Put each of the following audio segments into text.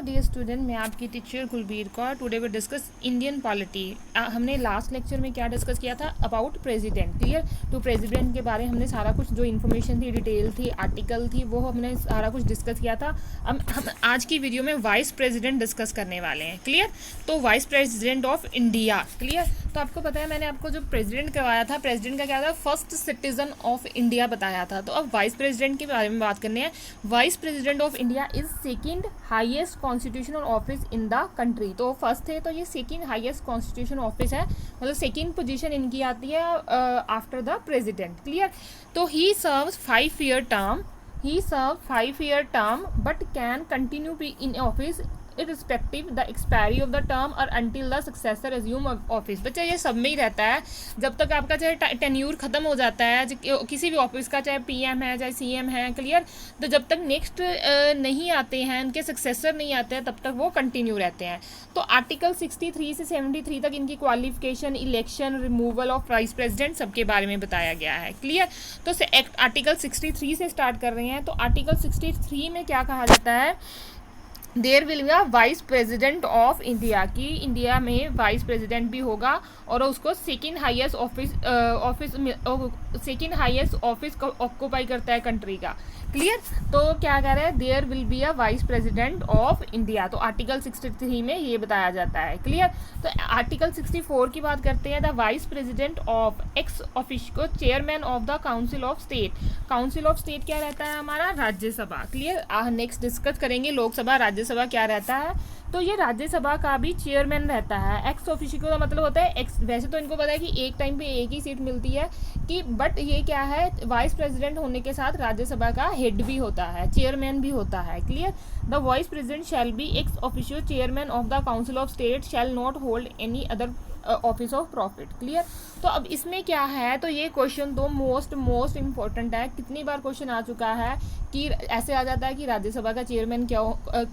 Dear student, मैं आपकी teacher Kulbir Kaur. Today we discuss Indian polity. हमने लास्ट लेक्चर में क्या डिस्कस किया था? About president. क्लियर? तो प्रेसिडेंट के बारे में हमने सारा कुछ जो इन्फॉर्मेशन थी, डिटेल थी, आर्टिकल थी, वो हमने सारा कुछ डिस्कस किया था। अब हम आज की वीडियो में वाइस प्रेसिडेंट डिस्कस करने वाले हैं। क्लियर? तो vice president of India. Clear? तो आपको पता है, मैंने आपको जो प्रेसिडेंट करवाया था, प्रेसिडेंट का क्या था? फर्स्ट सिटीजन ऑफ इंडिया बताया था। तो अब वाइस प्रेसिडेंट के बारे में बात करनी है। Vice president of India is second highest constitutional office in the country. तो फर्स्ट है, तो ये सेकंड हाईएस्ट कॉन्स्टिट्यूशनल ऑफिस है, मतलब सेकंड पोजीशन इनकी आती है आफ्टर द प्रेसिडेंट। क्लियर? तो he serves 5-year term, but can continue be in office irrespective the expiry of the term और until the successor assume office। बच्चा ये सब में ही रहता है, जब तक आपका चाहे टेन्यूर ख़त्म हो जाता है किसी भी ऑफिस का, चाहे पीएम है चाहे सीएम है। क्लियर? तो जब तक नेक्स्ट नहीं आते हैं, उनके सक्सेसर नहीं आते हैं, तब तक वो कंटिन्यू रहते हैं। तो आर्टिकल 63 से 73 तक इनकी qualification, election, removal of vice president सबके बारे में बताया गया है। क्लियर? तो आर्टिकल 63 से स्टार्ट कर रहे हैं। तो आर्टिकल 63 में क्या कहा जाता है? There will be a vice president of India, की इंडिया में वाइस प्रेसिडेंट भी होगा और उसको सेकंड हाईएस्ट ऑफिस ऑक्यूपाई करता है कंट्री का। क्लियर? तो क्या कह रहा है? There will be a vice president of India. तो आर्टिकल 63 में ये बताया जाता है। क्लियर? तो आर्टिकल 64 की बात करते हैं। The vice president of ex officio chairman of the council of state. Council of state क्या रहता है? हमारा राज्यसभा। क्लियर? नेक्स्ट डिस्कस करेंगे लोकसभा, राज्यसभा क्या रहता है। तो ये राज्यसभा का भी चेयरमैन रहता है। एक्स ऑफिशियो का मतलब होता है एक्स। वैसे तो इनको पता है कि एक टाइम पे एक ही सीट मिलती है कि, बट ये क्या है, वाइस प्रेसिडेंट होने के साथ राज्यसभा का हेड भी होता है, चेयरमैन भी होता है। Clear? The vice president shall B ex officio chairman of the council of state, shall not hold any other office of profit. Clear? तो अब इसमें क्या है, तो ये क्वेश्चन तो मोस्ट इंपॉर्टेंट है। कितनी बार क्वेश्चन आ चुका है कि ऐसे आ जाता है कि राज्यसभा का चेयरमैन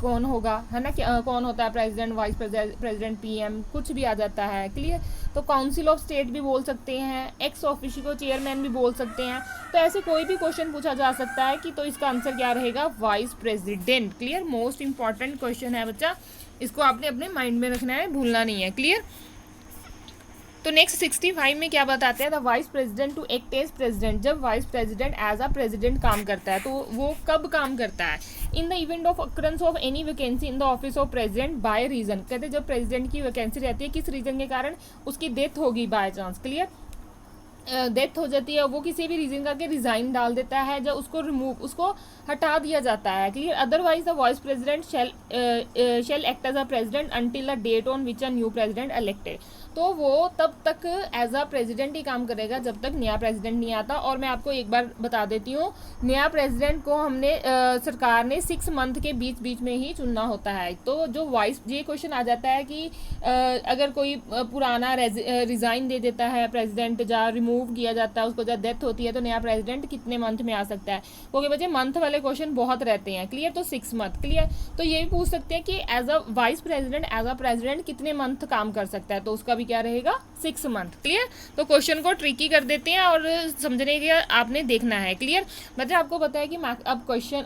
कौन होगा, है ना? कौन होता है प्रेसिडेंट, वाइस प्रेसिडेंट, पीएम, कुछ भी आ जाता है। क्लियर? तो काउंसिल ऑफ स्टेट भी बोल सकते हैं, एक्स ऑफिशियो को चेयरमैन भी बोल सकते हैं। तो ऐसे कोई भी क्वेश्चन पूछा जा सकता है कि, तो इसका आंसर क्या रहेगा? Vice president. Clear? Most important question है बच्चा, इसको आपने अपने माइंड में रखना है, भूलना नहीं है। क्लियर? तो नेक्स्ट 65 में क्या बताते हैं? The vice president to act as president. जब vice president as a president काम करता है, तो वो कब काम करता है? In the event of occurrence of any vacancy in the office of president by reason. कहते हैं जब प्रेसिडेंट की वैकेंसी रहती है, किस रीजन के कारण? उसकी डेथ होगी बाय चांस। क्लियर? डेथ हो जाती है, वो किसी भी रीजन का के रिजाइन डाल देता है, जब उसको हटा दिया जाता है। Clear? Otherwise the vice president shall act as a president until the date on which a new president elected. तो वो तब तक एज अ प्रेसिडेंट ही काम करेगा जब तक नया प्रेसिडेंट नहीं आता। और मैं आपको एक बार बता देती हूँ, नया प्रेसिडेंट को हमने सरकार ने 6 मंथ के बीच में ही चुनना होता है। तो जो वाइस, ये क्वेश्चन आ जाता है कि अगर कोई पुराना रिजाइन दे देता है प्रेसिडेंट, जहाँ रिमूव किया जाता है उसको, जब डेथ होती है, तो नया प्रेसिडेंट कितने मंथ में आ सकता है? क्योंकि बच्चे मंथ वाले क्वेश्चन बहुत रहते हैं। क्लियर? तो 6 मंथ। क्लियर? तो ये भी पूछ सकते हैं कि as a vice president, as a president कितने मंथ काम कर सकता है? तो उसका भी क्या रहेगा? 6 मंथ। क्लियर? तो क्वेश्चन को ट्रिकी कर देते हैं और समझने के आपने देखना है। क्लियर? मतलब आपको पता है कि अब क्वेश्चन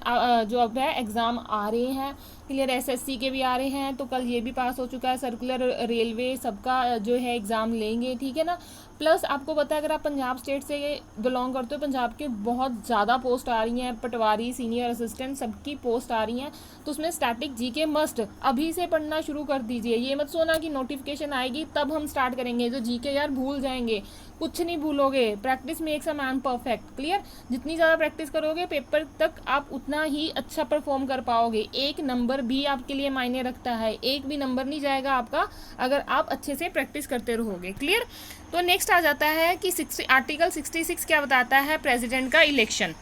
जो अब है एग्जाम आ रहे हैं। क्लियर? एसएससी के भी आ रहे हैं, तो कल ये भी पास हो चुका है, सर्कुलर रेलवे सबका जो है एग्ज़ाम लेंगे। ठीक है ना? प्लस आपको पता है, अगर आप पंजाब स्टेट से बिलोंग करते हो, पंजाब के बहुत ज़्यादा पोस्ट आ रही हैं, पटवारी, सीनियर असिस्टेंट, सबकी पोस्ट आ रही हैं। तो उसमें स्टैटिक जीके मस्ट अभी से पढ़ना शुरू कर दीजिए। ये मत सोना कि नोटिफिकेशन आएगी तब हम स्टार्ट करेंगे। जो जीके यार भूल जाएंगे, कुछ नहीं भूलोगे। Practice makes a man perfect. Clear? जितनी ज़्यादा प्रैक्टिस करोगे पेपर तक, आप उतना ही अच्छा परफॉर्म कर पाओगे। एक नंबर भी आपके लिए मायने रखता है, एक भी नंबर नहीं जाएगा आपका अगर आप अच्छे से प्रैक्टिस करते रहोगे। क्लियर? तो नेक्स्ट आ जाता है कि आर्टिकल 66 क्या बताता है? प्रेसिडेंट का इलेक्शन,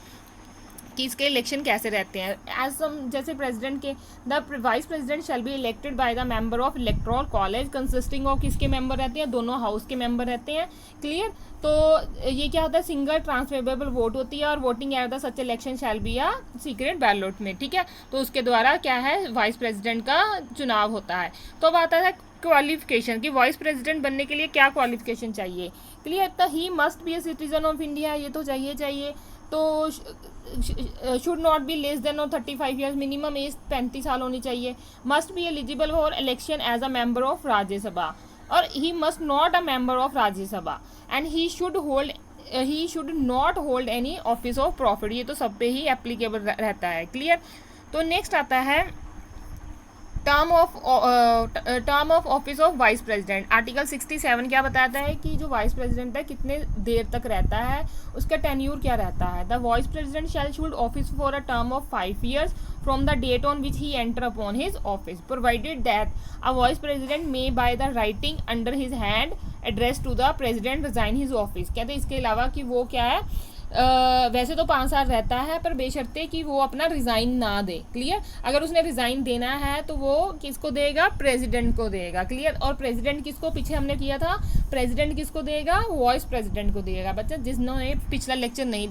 कि इसके इलेक्शन कैसे रहते हैं। जैसे प्रेसिडेंट के, the vice president shall be elected by the member of electoral college consisting of, किसके मेंबर रहते हैं? दोनों हाउस के मेंबर रहते हैं। क्लियर? तो ये क्या होता है? सिंगल ट्रांसफरेबल वोट होती है और voting at the such election shall be a secret ballot में। ठीक है? तो उसके द्वारा क्या है? वाइस प्रेसिडेंट का चुनाव होता है। तो अब आता है क्वालिफिकेशन, कि वाइस प्रेसिडेंट बनने के लिए क्या क्वालिफिकेशन चाहिए। क्लियर? तो he must be a citizen of India, ये तो चाहिए। तो should not be less than और 35 ईयर्स, मिनिमम एज 35 साल होनी चाहिए। Must be eligible for election as a member of Rajya Sabha, और he must not a member of Rajya Sabha, and he should not hold any office of profit. ये तो सब पे ही applicable रहता है। क्लियर। तो नेक्स्ट आता है term of office of vice president. Article 67 क्या बताता है कि जो वाइस प्रेसिडेंट है कितने देर तक रहता है, उसका टेन्यूर क्या रहता है। The vice president shall hold office for a term of 5 years from the date on which he enter upon his office, provided that a vice president may by the writing under his hand address to the president resign his office। कहते हैं इसके अलावा कि वो क्या है, वैसे तो 5 साल रहता है, पर बेशर्ते कि वो अपना रिज़ाइन ना दे। क्लियर। अगर उसने रिज़ाइन देना है तो वो किसको देगा, प्रेसिडेंट को देगा। क्लियर। और प्रेसिडेंट किसको पीछे हमने किया था, प्रेसिडेंट किसको देगा, वाइस प्रेसिडेंट को देगा। बच्चा जिसने पिछला लेक्चर नहीं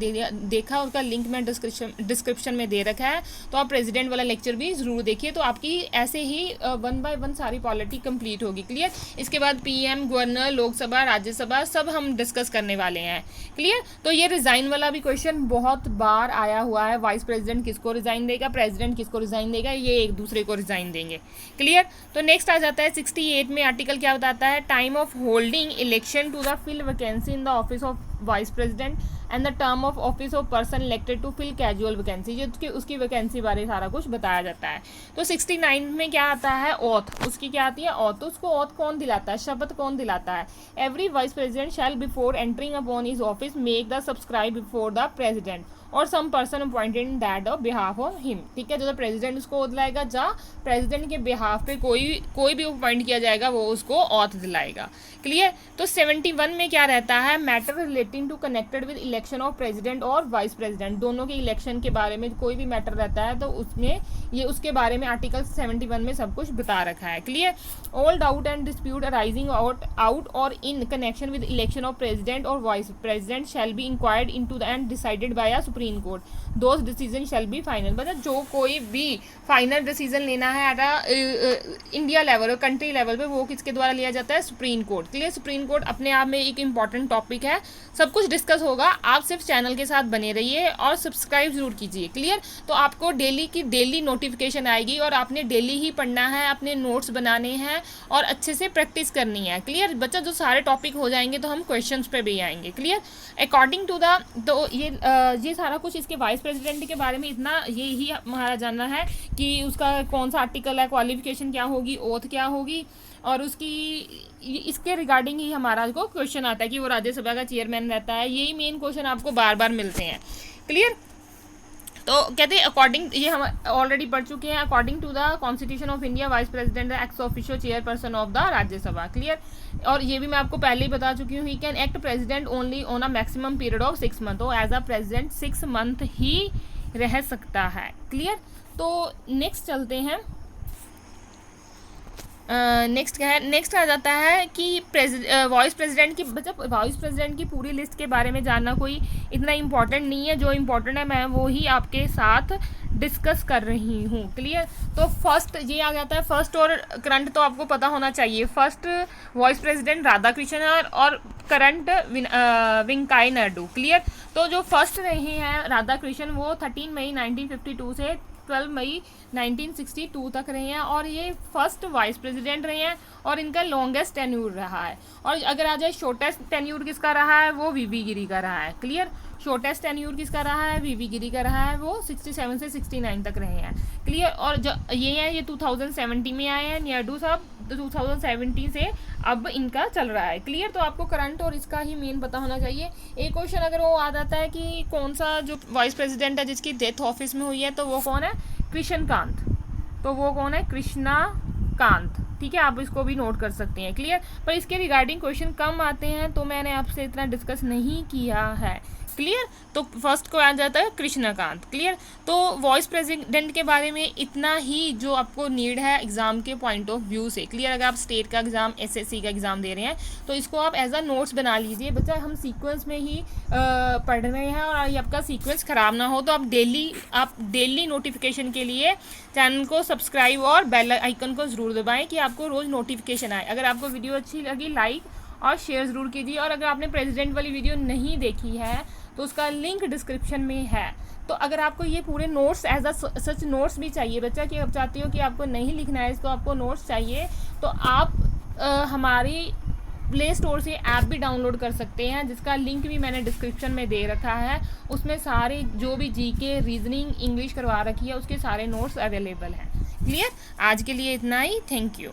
देखा उसका लिंक मैं डिस्क्रिप्शन में दे रखा है, तो आप प्रेसिडेंट वाला लेक्चर भी ज़रूर देखिए, तो आपकी ऐसे ही 1 by 1 सारी पॉलिटी कंप्लीट होगी। क्लियर। इसके बाद PM, गवर्नर, लोकसभा, राज्यसभा सब हम डिस्कस करने वाले हैं। क्लियर। तो ये रिज़ाइन वाला भी क्वेश्चन बहुत बार आया हुआ है, वाइस प्रेसिडेंट किसको रिजाइन देगा, प्रेसिडेंट किसको रिजाइन देगा, ये एक दूसरे को रिजाइन देंगे। क्लियर। तो नेक्स्ट आ जाता है 68 में आर्टिकल क्या बताता है, time of holding election to the fill vacancy in the office of vice president and the term of office of person elected to fill casual vacancy. जो उसकी वैकेंसी बारे सारा कुछ बताया जाता है। तो 69 में क्या आता है, ऑथ। उसकी क्या आती है, ऑथ। तो उसको ऑथ कौन दिलाता है, शपथ कौन दिलाता है। Every vice president shall before entering upon his office make the subscribe before the president और some person appointed in that of behalf of him. ठीक है। जो प्रेसिडेंट उसको ऑथ दिलाएगा, जहाँ प्रेसिडेंट के बिहाफ पे कोई भी अपॉइंट किया जाएगा वो उसको ऑथ दिलाएगा। क्लियर। तो 71 में क्या रहता है, matter relating to connected with election of president और वाइस प्रेसिडेंट, दोनों के इलेक्शन के बारे में कोई भी मैटर रहता है तो उसमें ये उसके बारे में आर्टिकल 71 में सब कुछ बता रखा है। Clear. All doubt and dispute arising out और in connection with election of president और vice president shall be inquired into the and decided by a supreme court, those decision shall be final. मतलब जो कोई भी final decision लेना है at India level और country level पे, वो किसके द्वारा लिया जाता है, supreme court. Clear. Supreme court अपने आप में एक इंपॉर्टेंट टॉपिक है, सब कुछ डिस्कस होगा। आप सिर्फ चैनल के साथ बने रहिए और सब्सक्राइब जरूर कीजिए। क्लियर। तो आपको डेली की डेली नोटिफिकेशन आएगी और आपने डेली ही पढ़ना है, अपने नोट्स बनाने हैं और अच्छे से प्रैक्टिस करनी है। क्लियर। बच्चा जो सारे टॉपिक हो जाएंगे तो हम क्वेश्चंस पे भी आएंगे। क्लियर। अकॉर्डिंग टू द, तो ये सारा कुछ इसके वाइस प्रेसिडेंट के बारे में इतना ये ही हमारा जानना है कि उसका कौन सा आर्टिकल है, क्वालिफिकेशन क्या होगी, ओथ क्या होगी, और इसके रिगार्डिंग ही हमारा को क्वेश्चन आता है कि वो राज्यसभा का चेयरमैन रहता है। यही मेन क्वेश्चन आपको बार बार मिलते हैं। क्लियर। तो कहते हैं अकॉर्डिंग, ये हम ऑलरेडी पढ़ चुके हैं, according to the constitution of India vice president ex officio chairperson of the Rajya Sabha. Clear. और ये भी मैं आपको पहले ही बता चुकी हूँ, he can act president only on a maximum period of 6 months। तो एज अ प्रेसिडेंट 6 months ही रह सकता है। क्लियर। तो नेक्स्ट चलते हैं, नेक्स्ट क्या है, नेक्स्ट आ जाता है कि वाइस प्रेसिडेंट की, मतलब वाइस प्रेसिडेंट की पूरी लिस्ट के बारे में जानना कोई इतना इम्पोर्टेंट नहीं है। जो इम्पोर्टेंट है मैं वो ही आपके साथ डिस्कस कर रही हूँ। क्लियर। तो फर्स्ट ये आ जाता है, फर्स्ट और करंट तो आपको पता होना चाहिए। फर्स्ट वाइस प्रेसिडेंट राधाकृष्णन और करंट वेंकैया नायडू। क्लियर। तो जो फर्स्ट रहे हैं राधाकृष्णन, वो 13 मई 1952 से 12 मई 1962 तक रहे हैं और ये फर्स्ट वाइस प्रेसिडेंट रहे हैं और इनका लॉन्गेस्ट टेन्यूर रहा है। और अगर आ जाए शॉर्टेस्ट टेन्यूर किसका रहा है, वो वीवी गिरी का रहा है। क्लियर। शॉर्टेस्ट टेन्यूर किसका रहा है, वीवी गिरी का रहा है, वो 67 से 69 तक रहे हैं। क्लियर। और जो ये है ये 2017 में आए हैं, नायडू साहब 2017 से अब इनका चल रहा है। क्लियर। तो आपको करंट और इसका ही मेन पता होना चाहिए। एक क्वेश्चन अगर वो आ जाता है कि कौन सा जो वाइस प्रेसिडेंट है जिसकी डेथ ऑफिस में हुई है, तो वो कौन है, कृष्णकांत। तो वो कौन है, कृष्णकांत। ठीक है। आप इसको भी नोट कर सकते हैं। क्लियर। पर इसके रिगार्डिंग क्वेश्चन कम आते हैं तो मैंने आपसे इतना डिस्कस नहीं किया है। क्लियर। तो फर्स्ट को आ जाता है कृष्णकांत। क्लियर। तो वॉइस प्रेसिडेंट के बारे में इतना ही जो आपको नीड है एग्जाम के पॉइंट ऑफ व्यू से। क्लियर। अगर आप स्टेट का एग्जाम, एसएससी का एग्जाम दे रहे हैं तो इसको आप एज अ नोट्स बना लीजिए। बच्चा हम सीक्वेंस में ही पढ़ रहे हैं और ये आपका सीक्वेंस ख़राब ना हो तो आप डेली नोटिफिकेशन के लिए चैनल को सब्सक्राइब और बेल आइकन को ज़रूर दबाएँ कि आपको रोज़ नोटिफिकेशन आए। अगर आपको वीडियो अच्छी लगी लाइक और शेयर ज़रूर कीजिए। और अगर आपने प्रेसिडेंट वाली वीडियो नहीं देखी है तो उसका लिंक डिस्क्रिप्शन में है। तो अगर आपको ये पूरे notes as a such notes भी चाहिए बच्चा, कि आप चाहते हो कि आपको नहीं लिखना है इसको, आपको नोट्स चाहिए, तो आप हमारी प्ले स्टोर से ऐप भी डाउनलोड कर सकते हैं, जिसका लिंक भी मैंने डिस्क्रिप्शन में दे रखा है। उसमें सारे जो भी जीके, रीजनिंग, इंग्लिश करवा रखी है उसके सारे नोट्स अवेलेबल हैं। क्लियर? आज के लिए इतना ही। Thank you.